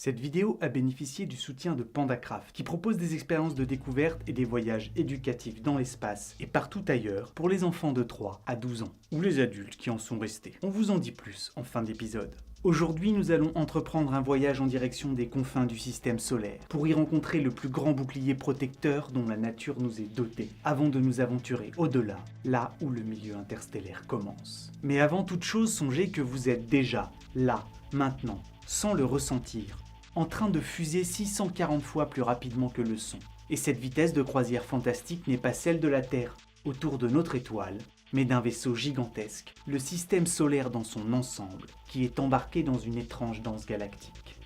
Cette vidéo a bénéficié du soutien de PandaCraft, qui propose des expériences de découverte et des voyages éducatifs dans l'espace et partout ailleurs pour les enfants de 3 à 12 ans, ou les adultes qui en sont restés. On vous en dit plus en fin d'épisode. Aujourd'hui, nous allons entreprendre un voyage en direction des confins du système solaire, pour y rencontrer le plus grand bouclier protecteur dont la nature nous est dotée, avant de nous aventurer au-delà, là où le milieu interstellaire commence. Mais avant toute chose, songez que vous êtes déjà là, maintenant, sans le ressentir, en train de fuser 640 fois plus rapidement que le son. Et cette vitesse de croisière fantastique n'est pas celle de la Terre, autour de notre étoile, mais d'un vaisseau gigantesque, le système solaire dans son ensemble, qui est embarqué dans une étrange danse galactique.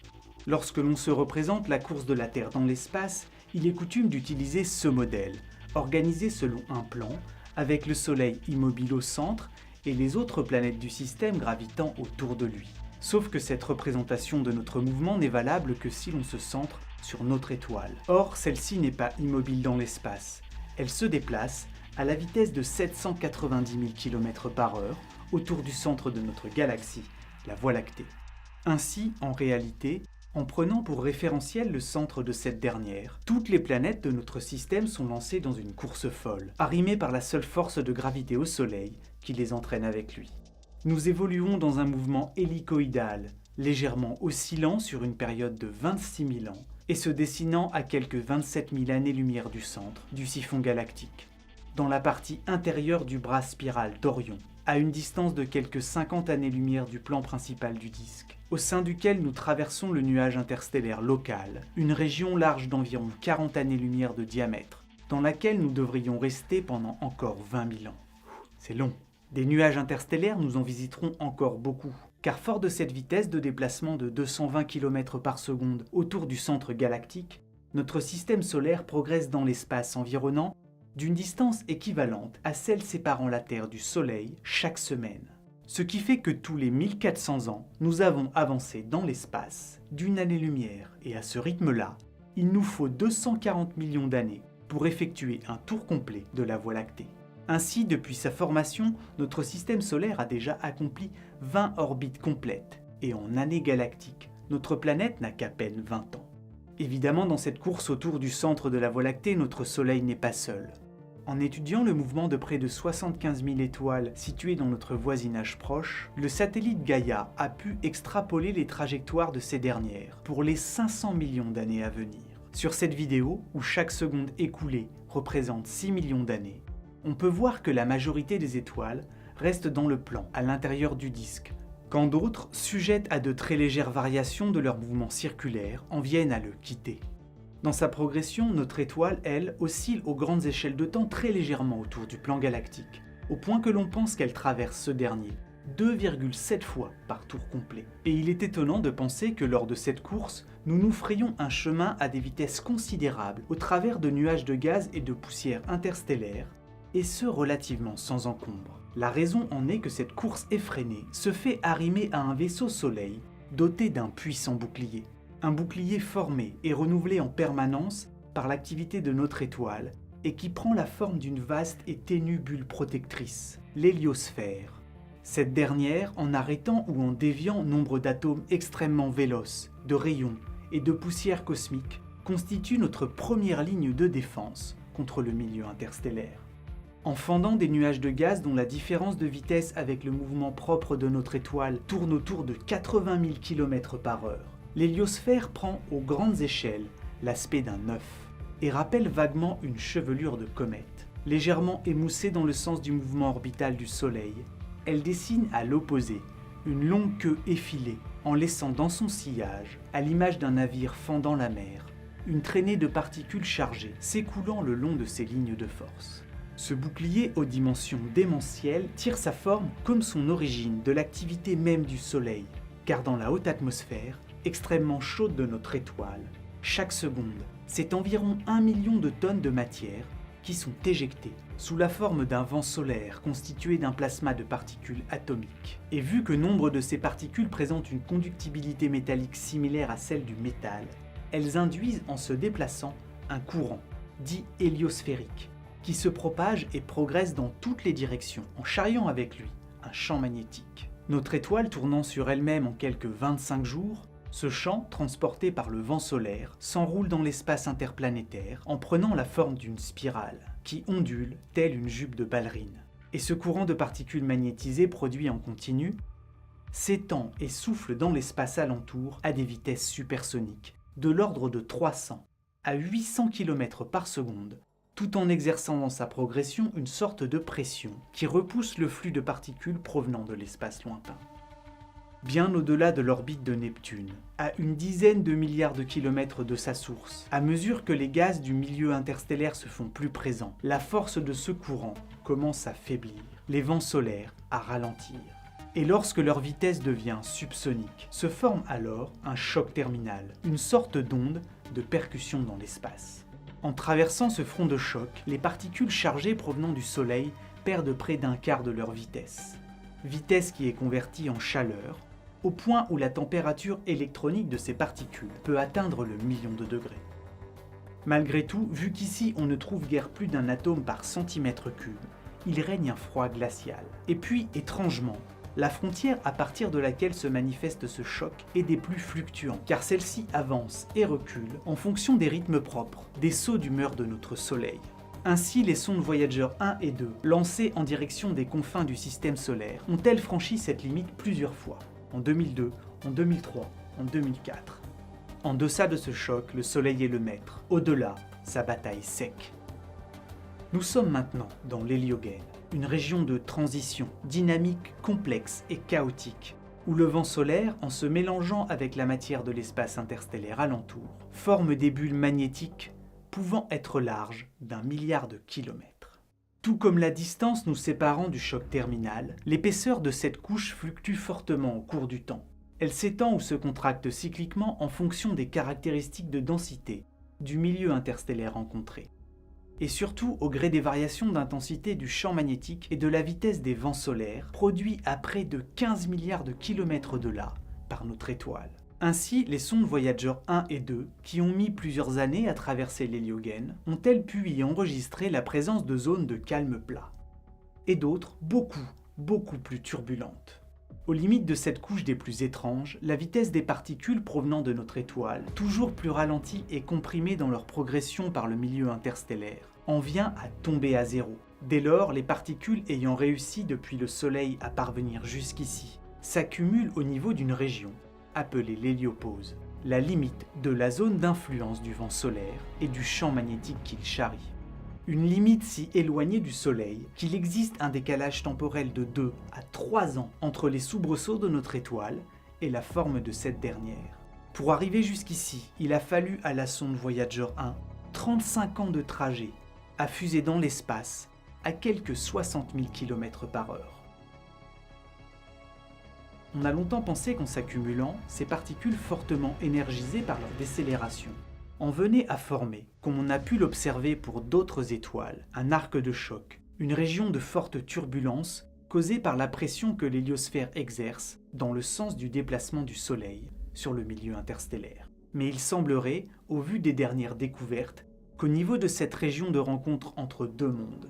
Lorsque l'on se représente la course de la Terre dans l'espace, il est coutume d'utiliser ce modèle, organisé selon un plan, avec le Soleil immobile au centre et les autres planètes du système gravitant autour de lui. Sauf que cette représentation de notre mouvement n'est valable que si l'on se centre sur notre étoile. Or, celle-ci n'est pas immobile dans l'espace. Elle se déplace à la vitesse de 790 000 km/h autour du centre de notre galaxie, la Voie lactée. Ainsi, en réalité, en prenant pour référentiel le centre de cette dernière, toutes les planètes de notre système sont lancées dans une course folle, arrimées par la seule force de gravité au Soleil qui les entraîne avec lui. Nous évoluons dans un mouvement hélicoïdal, légèrement oscillant sur une période de 26 000 ans et se dessinant à quelques 27 000 années-lumière du centre du siphon galactique, dans la partie intérieure du bras spiral d'Orion, à une distance de quelques 50 années-lumière du plan principal du disque, au sein duquel nous traversons le nuage interstellaire local, une région large d'environ 40 années-lumière de diamètre, dans laquelle nous devrions rester pendant encore 20 000 ans. C'est long. Des nuages interstellaires, nous en visiterons encore beaucoup, car fort de cette vitesse de déplacement de 220 km par seconde autour du centre galactique, notre système solaire progresse dans l'espace environnant d'une distance équivalente à celle séparant la Terre du Soleil chaque semaine. Ce qui fait que tous les 1400 ans, nous avons avancé dans l'espace d'une année-lumière, et à ce rythme-là, il nous faut 240 millions d'années pour effectuer un tour complet de la Voie lactée. Ainsi, depuis sa formation, notre système solaire a déjà accompli 20 orbites complètes, et en années galactiques, notre planète n'a qu'à peine 20 ans. Évidemment, dans cette course autour du centre de la Voie lactée, notre Soleil n'est pas seul. En étudiant le mouvement de près de 75 000 étoiles situées dans notre voisinage proche, le satellite Gaïa a pu extrapoler les trajectoires de ces dernières pour les 500 millions d'années à venir. Sur cette vidéo, où chaque seconde écoulée représente 6 millions d'années, on peut voir que la majorité des étoiles restent dans le plan, à l'intérieur du disque, quand d'autres, sujettes à de très légères variations de leur mouvement circulaire, en viennent à le quitter. Dans sa progression, notre étoile, elle, oscille aux grandes échelles de temps très légèrement autour du plan galactique, au point que l'on pense qu'elle traverse ce dernier 2,7 fois par tour complet. Et il est étonnant de penser que lors de cette course, nous nous frayons un chemin à des vitesses considérables au travers de nuages de gaz et de poussière interstellaires, et ce relativement sans encombre. La raison en est que cette course effrénée se fait arrimer à un vaisseau Soleil doté d'un puissant bouclier. Un bouclier formé et renouvelé en permanence par l'activité de notre étoile et qui prend la forme d'une vaste et ténue bulle protectrice, l'héliosphère. Cette dernière, en arrêtant ou en déviant nombre d'atomes extrêmement véloces, de rayons et de poussière cosmique, constitue notre première ligne de défense contre le milieu interstellaire. En fendant des nuages de gaz dont la différence de vitesse avec le mouvement propre de notre étoile tourne autour de 80 000 km/h, l'héliosphère prend aux grandes échelles l'aspect d'un œuf et rappelle vaguement une chevelure de comète. Légèrement émoussée dans le sens du mouvement orbital du Soleil, elle dessine à l'opposé une longue queue effilée en laissant dans son sillage, à l'image d'un navire fendant la mer, une traînée de particules chargées s'écoulant le long de ses lignes de force. Ce bouclier aux dimensions démentielles tire sa forme comme son origine de l'activité même du Soleil, car dans la haute atmosphère, extrêmement chaude de notre étoile, chaque seconde, c'est environ 1 million de tonnes de matière qui sont éjectées sous la forme d'un vent solaire constitué d'un plasma de particules atomiques. Et vu que nombre de ces particules présentent une conductibilité métallique similaire à celle du métal, elles induisent en se déplaçant un courant, dit héliosphérique, qui se propage et progresse dans toutes les directions en charriant avec lui un champ magnétique. Notre étoile tournant sur elle-même en quelques 25 jours, Ce champ, transporté par le vent solaire, s'enroule dans l'espace interplanétaire en prenant la forme d'une spirale, qui ondule telle une jupe de ballerine. Et ce courant de particules magnétisées produit en continu s'étend et souffle dans l'espace alentour à des vitesses supersoniques, de l'ordre de 300 à 800 km par seconde, tout en exerçant dans sa progression une sorte de pression qui repousse le flux de particules provenant de l'espace lointain. Bien au-delà de l'orbite de Neptune, à une dizaine de milliards de kilomètres de sa source, à mesure que les gaz du milieu interstellaire se font plus présents, la force de ce courant commence à faiblir, les vents solaires à ralentir. Et lorsque leur vitesse devient subsonique, se forme alors un choc terminal, une sorte d'onde de percussion dans l'espace. En traversant ce front de choc, les particules chargées provenant du Soleil perdent près d'un quart de leur vitesse. Vitesse qui est convertie en chaleur, au point où la température électronique de ces particules peut atteindre le million de degrés. Malgré tout, vu qu'ici on ne trouve guère plus d'un atome par centimètre cube, il règne un froid glacial. Et puis, étrangement, la frontière à partir de laquelle se manifeste ce choc est des plus fluctuants, car celle-ci avance et recule en fonction des rythmes propres, des sauts d'humeur de notre Soleil. Ainsi, les sondes Voyager 1 et 2, lancées en direction des confins du système solaire, ont-elles franchi cette limite plusieurs fois, en 2002, en 2003, en 2004. En deçà de ce choc, le Soleil est le maître, au-delà, sa bataille sec. Nous sommes maintenant dans l'héliogène, une région de transition, dynamique, complexe et chaotique, où le vent solaire, en se mélangeant avec la matière de l'espace interstellaire alentour, forme des bulles magnétiques pouvant être larges d'1 milliard de kilomètres. Tout comme la distance nous séparant du choc terminal, l'épaisseur de cette couche fluctue fortement au cours du temps. Elle s'étend ou se contracte cycliquement en fonction des caractéristiques de densité du milieu interstellaire rencontré. Et surtout au gré des variations d'intensité du champ magnétique et de la vitesse des vents solaires produits à près de 15 milliards de kilomètres de là par notre étoile. Ainsi, les sondes Voyager 1 et 2, qui ont mis plusieurs années à traverser l'héliogène, ont-elles pu y enregistrer la présence de zones de calme plat. Et d'autres, beaucoup plus turbulentes. Aux limites de cette couche des plus étranges, la vitesse des particules provenant de notre étoile, toujours plus ralentie et comprimée dans leur progression par le milieu interstellaire, en vient à tomber à zéro. Dès lors, les particules ayant réussi depuis le Soleil à parvenir jusqu'ici s'accumulent au niveau d'une région, appelée l'héliopause, la limite de la zone d'influence du vent solaire et du champ magnétique qu'il charrie. Une limite si éloignée du Soleil qu'il existe un décalage temporel de 2 à 3 ans entre les soubresauts de notre étoile et la forme de cette dernière. Pour arriver jusqu'ici, il a fallu à la sonde Voyager 1 35 ans de trajet, à fuser dans l'espace à quelques 60 000 km/h. On a longtemps pensé qu'en s'accumulant, ces particules fortement énergisées par leur décélération en venaient à former, comme on a pu l'observer pour d'autres étoiles, un arc de choc, une région de forte turbulence causée par la pression que l'héliosphère exerce dans le sens du déplacement du Soleil sur le milieu interstellaire. Mais il semblerait, au vu des dernières découvertes, qu'au niveau de cette région de rencontre entre deux mondes,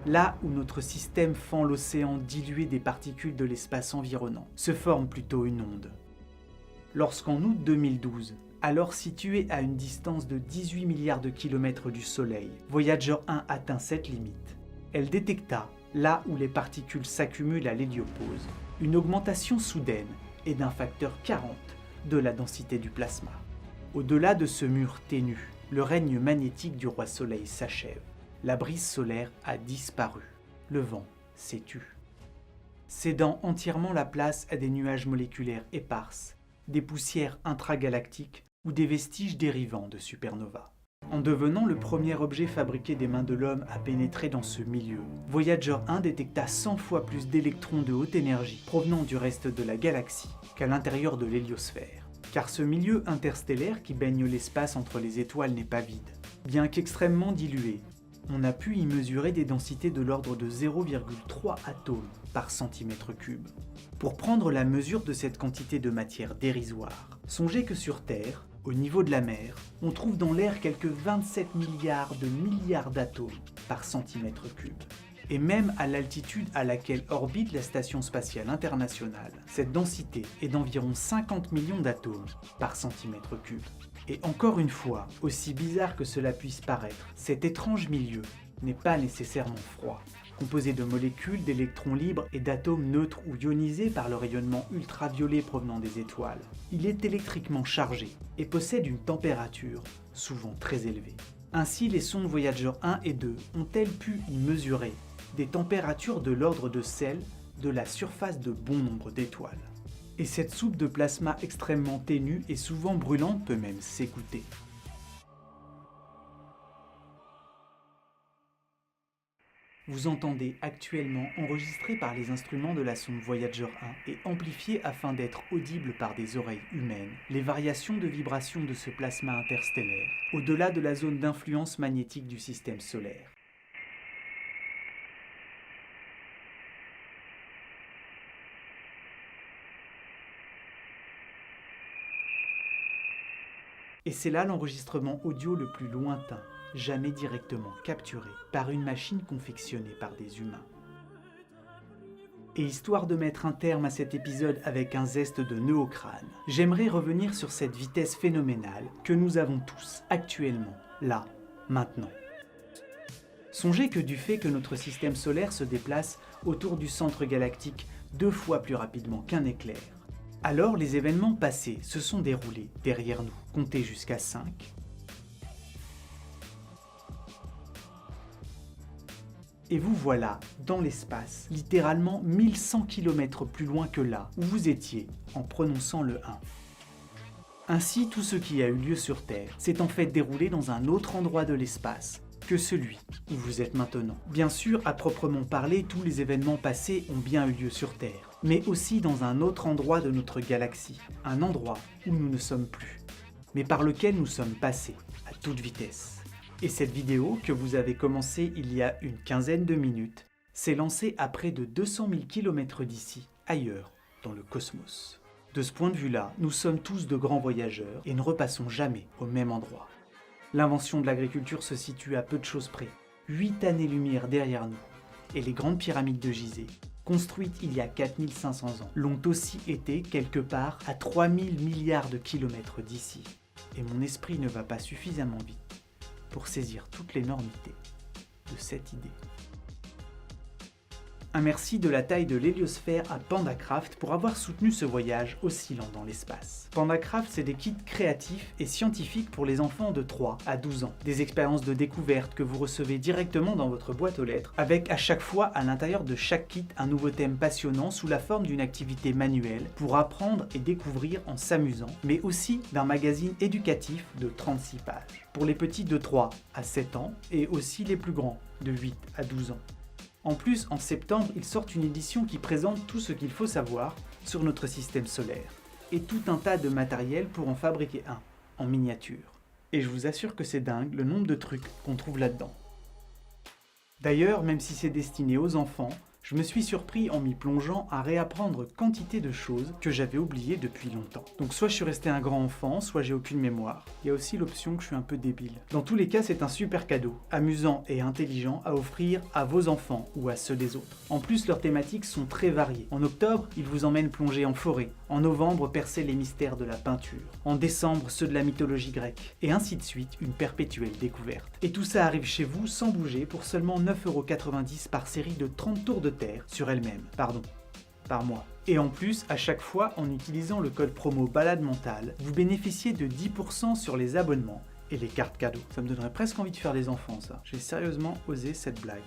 là où notre système fend l'océan dilué des particules de l'espace environnant, se forme plutôt une onde. Lorsqu'en août 2012, alors situé à une distance de 18 milliards de kilomètres du Soleil, Voyager 1 atteint cette limite. Elle détecta, là où les particules s'accumulent à l'héliopause, une augmentation soudaine et d'un facteur 40 de la densité du plasma. Au-delà de ce mur ténu, le règne magnétique du roi Soleil s'achève. La brise solaire a disparu. Le vent s'est tu. Cédant entièrement la place à des nuages moléculaires éparses, des poussières intragalactiques ou des vestiges dérivants de supernovas. En devenant le premier objet fabriqué des mains de l'homme à pénétrer dans ce milieu, Voyager 1 détecta 100 fois plus d'électrons de haute énergie provenant du reste de la galaxie qu'à l'intérieur de l'héliosphère. Car ce milieu interstellaire qui baigne l'espace entre les étoiles n'est pas vide. Bien qu'extrêmement dilué, on a pu y mesurer des densités de l'ordre de 0,3 atomes par centimètre cube. Pour prendre la mesure de cette quantité de matière dérisoire, songez que sur Terre, au niveau de la mer, on trouve dans l'air quelques 27 milliards d'atomes par centimètre cube. Et même à l'altitude à laquelle orbite la Station spatiale internationale, cette densité est d'environ 50 millions d'atomes par centimètre cube. Et encore une fois, aussi bizarre que cela puisse paraître, cet étrange milieu n'est pas nécessairement froid. Composé de molécules, d'électrons libres et d'atomes neutres ou ionisés par le rayonnement ultraviolet provenant des étoiles, il est électriquement chargé et possède une température souvent très élevée. Ainsi, les sondes Voyager 1 et 2 ont-elles pu y mesurer des températures de l'ordre de celles de la surface de bon nombre d'étoiles. Et cette soupe de plasma extrêmement ténue et souvent brûlante peut même s'écouter. Vous entendez actuellement, enregistré par les instruments de la sonde Voyager 1 et amplifié afin d'être audible par des oreilles humaines, les variations de vibration de ce plasma interstellaire, au-delà de la zone d'influence magnétique du système solaire. Et c'est là l'enregistrement audio le plus lointain, jamais directement capturé par une machine confectionnée par des humains. Et histoire de mettre un terme à cet épisode avec un zeste de nœud au crâne, j'aimerais revenir sur cette vitesse phénoménale que nous avons tous actuellement, là, maintenant. Songez que du fait que notre système solaire se déplace autour du centre galactique 2 fois plus rapidement qu'un éclair, alors les événements passés se sont déroulés derrière nous. Comptez jusqu'à 5. Et vous voilà dans l'espace, littéralement 1100 km plus loin que là où vous étiez en prononçant le 1. Ainsi, tout ce qui a eu lieu sur Terre s'est en fait déroulé dans un autre endroit de l'espace que celui où vous êtes maintenant. Bien sûr, à proprement parler, tous les événements passés ont bien eu lieu sur Terre, mais aussi dans un autre endroit de notre galaxie, un endroit où nous ne sommes plus, mais par lequel nous sommes passés à toute vitesse. Et cette vidéo, que vous avez commencée il y a une quinzaine de minutes, s'est lancée à près de 200 000 km d'ici, ailleurs, dans le cosmos. De ce point de vue-là, nous sommes tous de grands voyageurs et ne repassons jamais au même endroit. L'invention de l'agriculture se situe à peu de choses près, 8 années-lumière derrière nous, et les grandes pyramides de Gizeh, construites il y a 4500 ans, l'ont aussi été quelque part à 3000 milliards de kilomètres d'ici. Et mon esprit ne va pas suffisamment vite pour saisir toute l'énormité de cette idée. Un merci de la taille de l'héliosphère à PandaCraft pour avoir soutenu ce voyage oscillant dans l'espace. PandaCraft, c'est des kits créatifs et scientifiques pour les enfants de 3 à 12 ans. Des expériences de découverte que vous recevez directement dans votre boîte aux lettres, avec à chaque fois à l'intérieur de chaque kit un nouveau thème passionnant sous la forme d'une activité manuelle pour apprendre et découvrir en s'amusant, mais aussi d'un magazine éducatif de 36 pages. Pour les petits de 3 à 7 ans et aussi les plus grands de 8 à 12 ans. En plus, en septembre, ils sortent une édition qui présente tout ce qu'il faut savoir sur notre système solaire, et tout un tas de matériel pour en fabriquer un, en miniature. Et je vous assure que c'est dingue le nombre de trucs qu'on trouve là-dedans. D'ailleurs, même si c'est destiné aux enfants, je me suis surpris en m'y plongeant à réapprendre quantité de choses que j'avais oubliées depuis longtemps. Donc soit je suis resté un grand enfant, soit j'ai aucune mémoire. Il y a aussi l'option que je suis un peu débile. Dans tous les cas, c'est un super cadeau, amusant et intelligent à offrir à vos enfants ou à ceux des autres. En plus, leurs thématiques sont très variées. En octobre, ils vous emmènent plonger en forêt. En novembre, percer les mystères de la peinture. En décembre, ceux de la mythologie grecque. Et ainsi de suite, une perpétuelle découverte. Et tout ça arrive chez vous sans bouger pour seulement 9,90 € par série de 30 tours de Terre sur elle-même, par mois. Et en plus, à chaque fois, en utilisant le code promo balade mentale, vous bénéficiez de 10% sur les abonnements et les cartes cadeaux. Ça me donnerait presque envie de faire des enfants, ça. J'ai sérieusement osé cette blague.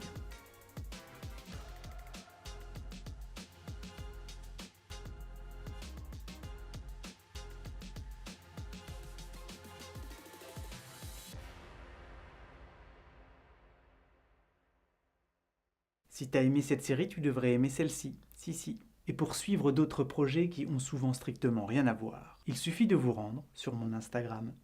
Si t'as aimé cette série, tu devrais aimer celle-ci. Si. Et pour suivre d'autres projets qui ont souvent strictement rien à voir, il suffit de vous rendre sur mon Instagram.